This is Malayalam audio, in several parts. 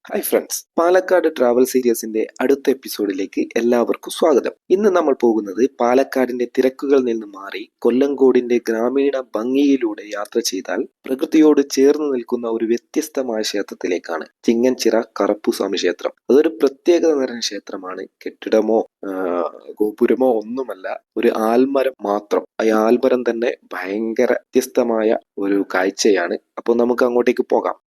ഹായ് ഫ്രണ്ട്സ്, പാലക്കാട് ട്രാവൽ സീരീസിന്റെ അടുത്ത എപ്പിസോഡിലേക്ക് എല്ലാവർക്കും സ്വാഗതം. ഇന്ന് നമ്മൾ പോകുന്നത് പാലക്കാടിന്റെ തിരക്കുകളിൽ നിന്ന് മാറി കൊല്ലങ്കോടിന്റെ ഗ്രാമീണ ഭംഗിയിലൂടെ യാത്ര ചെയ്താൽ പ്രകൃതിയോട് ചേർന്ന് നിൽക്കുന്ന ഒരു വ്യത്യസ്തമായ ക്ഷേത്രത്തിലേക്കാണ്. ചിങ്ങൻചിറ കറുപ്പുസ്വാമി ക്ഷേത്രം. അതൊരു പ്രത്യേകത നിറഞ്ഞ ക്ഷേത്രമാണ്. കെട്ടിടമോ ഗോപുരമോ ഒന്നുമല്ല, ഒരു ആൽമരം മാത്രം. ഈ ആൽമരം തന്നെ ഭയങ്കര വ്യത്യസ്തമായ ഒരു കാഴ്ചയാണ്. അപ്പോൾ നമുക്ക് അങ്ങോട്ടേക്ക് പോകാം.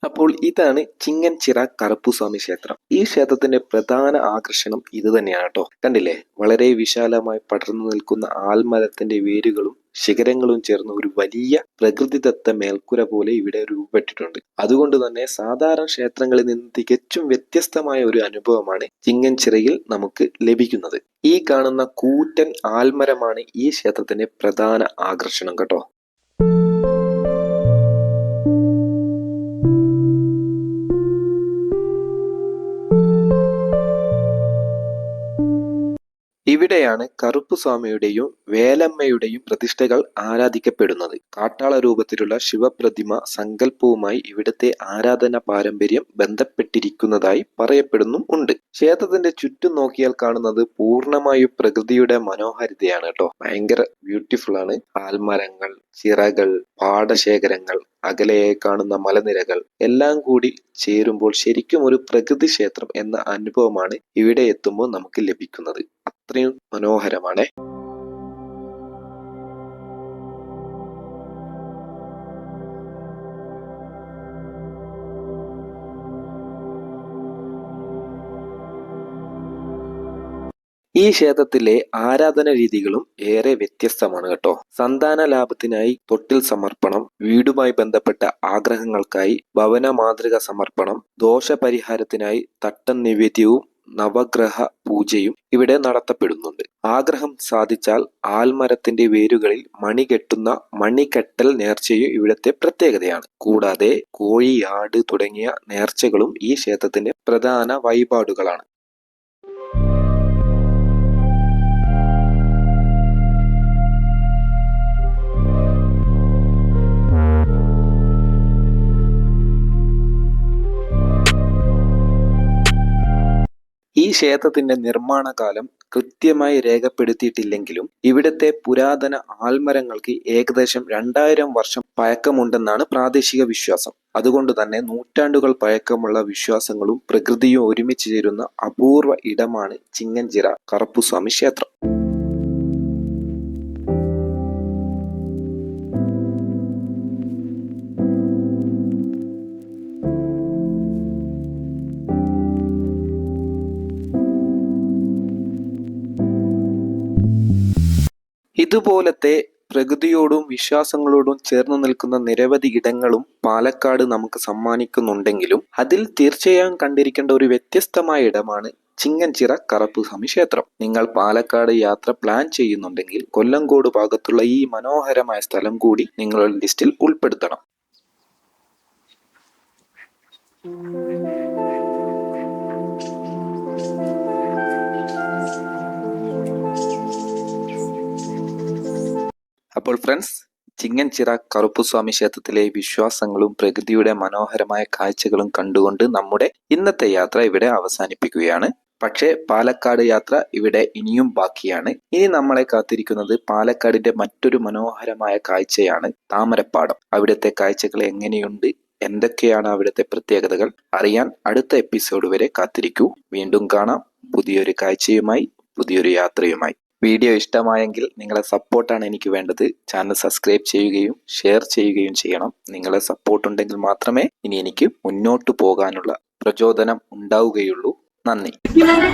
അപ്പോൾ ഇതാണ് ചിങ്ങൻചിറ കറുപ്പുസ്വാമി ക്ഷേത്രം. ഈ ക്ഷേത്രത്തിന്റെ പ്രധാന ആകർഷണം ഇത് തന്നെയാണ് കേട്ടോ. കണ്ടില്ലേ, വളരെ വിശാലമായി പടർന്നു നിൽക്കുന്ന ആൽമരത്തിന്റെ വേരുകളും ശിഖരങ്ങളും ചേർന്ന് ഒരു വലിയ പ്രകൃതിദത്ത മേൽക്കുര പോലെ ഇവിടെ രൂപപ്പെട്ടിട്ടുണ്ട്. അതുകൊണ്ട് തന്നെ സാധാരണ ക്ഷേത്രങ്ങളിൽ നിന്ന് തികച്ചും വ്യത്യസ്തമായ ഒരു അനുഭവമാണ് ചിങ്ങൻചിറയിൽ നമുക്ക് ലഭിക്കുന്നത്. ഈ കാണുന്ന കൂറ്റൻ ആൽമരമാണ് ഈ ക്ഷേത്രത്തിന്റെ പ്രധാന ആകർഷണം കേട്ടോ. ഇവിടെയാണ് കറുപ്പുസ്വാമിയുടെയും വേലമ്മയുടെയും പ്രതിഷ്ഠകൾ ആരാധിക്കപ്പെടുന്നത്. കാട്ടാള രൂപത്തിലുള്ള ശിവപ്രതിമ സങ്കല്പവുമായി ഇവിടുത്തെ ആരാധന പാരമ്പര്യം ബന്ധപ്പെട്ടിരിക്കുന്നതായി പറയപ്പെടുന്നും ഉണ്ട്. ക്ഷേത്രത്തിന്റെ ചുറ്റും നോക്കിയാൽ കാണുന്നത് പൂർണ്ണമായും പ്രകൃതിയുടെ മനോഹാരിതയാണ് കേട്ടോ. ഭയങ്കര ബ്യൂട്ടിഫുൾ ആണ്. ആൽമരങ്ങൾ, ചിറകൾ, പാടശേഖരങ്ങൾ, അകലെയായി കാണുന്ന മലനിരകൾ എല്ലാം കൂടി ചേരുമ്പോൾ ശരിക്കും ഒരു പ്രകൃതി ക്ഷേത്രം എന്ന അനുഭവമാണ് ഇവിടെ എത്തുമ്പോൾ നമുക്ക് ലഭിക്കുന്നത്. അത്രയും മനോഹരമാണ്. ഈ ക്ഷേത്രത്തിലെ ആരാധന രീതികളും ഏറെ വ്യത്യസ്തമാണ് കേട്ടോ. സന്താന ലാഭത്തിനായി തൊട്ടിൽ സമർപ്പണം, വീടുമായി ബന്ധപ്പെട്ട ആഗ്രഹങ്ങൾക്കായി ഭവന മാതൃക സമർപ്പണം, ദോഷപരിഹാരത്തിനായി തട്ടൻ നിവേദ്യവും നവഗ്രഹ പൂജയും ഇവിടെ നടത്തപ്പെടുന്നുണ്ട്. ആഗ്രഹം സാധിച്ചാൽ ആൽമരത്തിന്റെ വേരുകളിൽ മണി കെട്ടുന്ന മണികെട്ടൽ നേർച്ചയും ഇവിടുത്തെ പ്രത്യേകതയാണ്. കൂടാതെ കോഴി, ആട് തുടങ്ങിയ നേർച്ചകളും ഈ ക്ഷേത്രത്തിന്റെ പ്രധാന വഴിപാടുകളാണ്. ഈ ക്ഷേത്രത്തിന്റെ നിർമ്മാണ കാലം കൃത്യമായി രേഖപ്പെടുത്തിയിട്ടില്ലെങ്കിലും ഇവിടുത്തെ പുരാതന ആൽമരങ്ങൾക്ക് ഏകദേശം 2000 വർഷം പഴക്കമുണ്ടെന്നാണ് പ്രാദേശിക വിശ്വാസം. അതുകൊണ്ട് തന്നെ നൂറ്റാണ്ടുകൾ പഴക്കമുള്ള വിശ്വാസങ്ങളും പ്രകൃതിയും ഒരുമിച്ച് ചേരുന്ന അപൂർവ ഇടമാണ് ചിങ്ങൻചിറ കറുപ്പുസ്വാമി ക്ഷേത്രം. ഇതുപോലത്തെ പ്രകൃതിയോടും വിശ്വാസങ്ങളോടും ചേർന്ന് നിൽക്കുന്ന നിരവധി ഇടങ്ങളും പാലക്കാട് നമുക്ക് സമ്മാനിക്കുന്നുണ്ടെങ്കിലും അതിൽ തീർച്ചയായും കണ്ടിരിക്കേണ്ട ഒരു വ്യത്യസ്തമായ ഇടമാണ് ചിങ്ങൻചിറ കറുപ്പുസ്വാമി ക്ഷേത്രം. നിങ്ങൾ പാലക്കാട് യാത്ര പ്ലാൻ ചെയ്യുന്നുണ്ടെങ്കിൽ കൊല്ലങ്കോട് ഭാഗത്തുള്ള ഈ മനോഹരമായ സ്ഥലം കൂടി നിങ്ങളുടെ ലിസ്റ്റിൽ ഉൾപ്പെടുത്തണം. അപ്പോൾ ഫ്രണ്ട്സ്, ചിങ്ങൻചിറ കറുപ്പുസ്വാമി ക്ഷേത്രത്തിലെ വിശ്വാസങ്ങളും പ്രകൃതിയുടെ മനോഹരമായ കാഴ്ചകളും കണ്ടുകൊണ്ട് നമ്മുടെ ഇന്നത്തെ യാത്ര ഇവിടെ അവസാനിപ്പിക്കുകയാണ്. പക്ഷേ പാലക്കാട് യാത്ര ഇവിടെ ഇനിയും ബാക്കിയാണ്. ഇനി നമ്മളെ കാത്തിരിക്കുന്നത് പാലക്കാടിന്റെ മറ്റൊരു മനോഹരമായ കാഴ്ചയാണ് താമരപ്പാടം. അവിടുത്തെ കാഴ്ചകൾ എങ്ങനെയുണ്ട്, എന്തൊക്കെയാണ് അവിടുത്തെ പ്രത്യേകതകൾ അറിയാൻ അടുത്ത എപ്പിസോഡ് വരെ കാത്തിരിക്കൂ. വീണ്ടും കാണാം പുതിയൊരു കാഴ്ചയുമായി, പുതിയൊരു യാത്രയുമായി. വീഡിയോ ഇഷ്ടമായെങ്കിൽ നിങ്ങളെ സപ്പോർട്ടാണ് എനിക്ക് വേണ്ടത്. ചാനൽ സബ്സ്ക്രൈബ് ചെയ്യുകയും ഷെയർ ചെയ്യുകയും ചെയ്യണം. നിങ്ങളെ സപ്പോർട്ട് ഉണ്ടെങ്കിൽ മാത്രമേ ഇനി എനിക്ക് മുന്നോട്ട് പോകാനുള്ള പ്രചോദനം ഉണ്ടാവുകയുള്ളൂ. നന്ദി. എല്ലാവരും